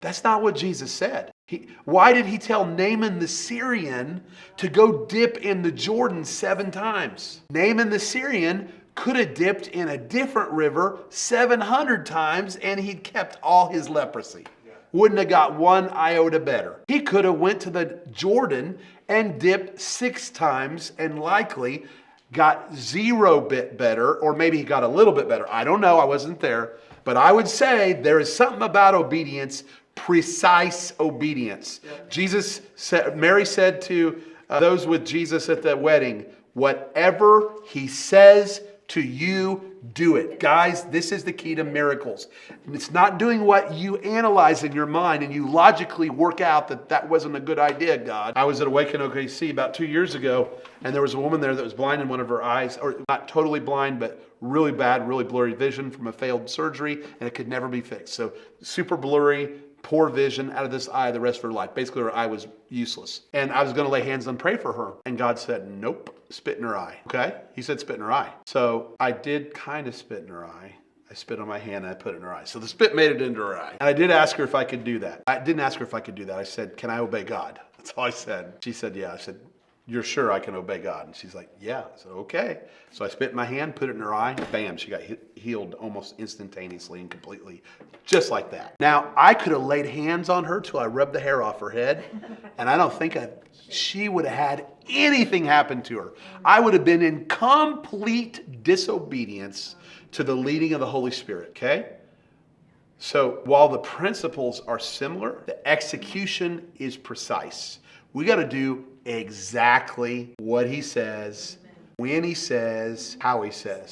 That's not what Jesus said. Why did he tell Naaman the Syrian to go dip in the Jordan 7 times? Naaman the Syrian could have dipped in a different river 700 times and he'd kept all his leprosy. Wouldn't have got one iota better. He could have went to the Jordan and dipped 6 times and likely got 0 bit better, or maybe he got a little bit better. I don't know. I wasn't there. But I would say there is something about obedience, precise obedience. Mary said to those with Jesus at the wedding, whatever he says to you, do it. Guys, this is the key to miracles. It's not doing what you analyze in your mind and you logically work out that wasn't a good idea, God. I was at Awaken OKC about 2 years ago, and there was a woman there that was blind in one of her eyes, or not totally blind, but really bad, really blurry vision from a failed surgery, and it could never be fixed. So super blurry, poor vision out of this eye the rest of her life. Basically, her eye was useless. And I was going to lay hands and pray for her. And God said, nope, spit in her eye. Okay? He said spit in her eye. So I did kind of spit in her eye. I spit on my hand and I put it in her eye. So the spit made it into her eye. And I did ask her if I could do that. I didn't ask her if I could do that. I said, can I obey God? That's all I said. She said, yeah. I said, you're sure I can obey God? And she's like, yeah. I said, okay. So I spit in my hand, put it in her eye. Bam, she got healed almost instantaneously and completely. Just like that. Now, I could have laid hands on her till I rubbed the hair off her head. And I don't think she would have had anything happen to her. I would have been in complete disobedience to the leading of the Holy Spirit, okay? So while the principles are similar, the execution is precise. We got to do exactly what he says, when he says, how he says.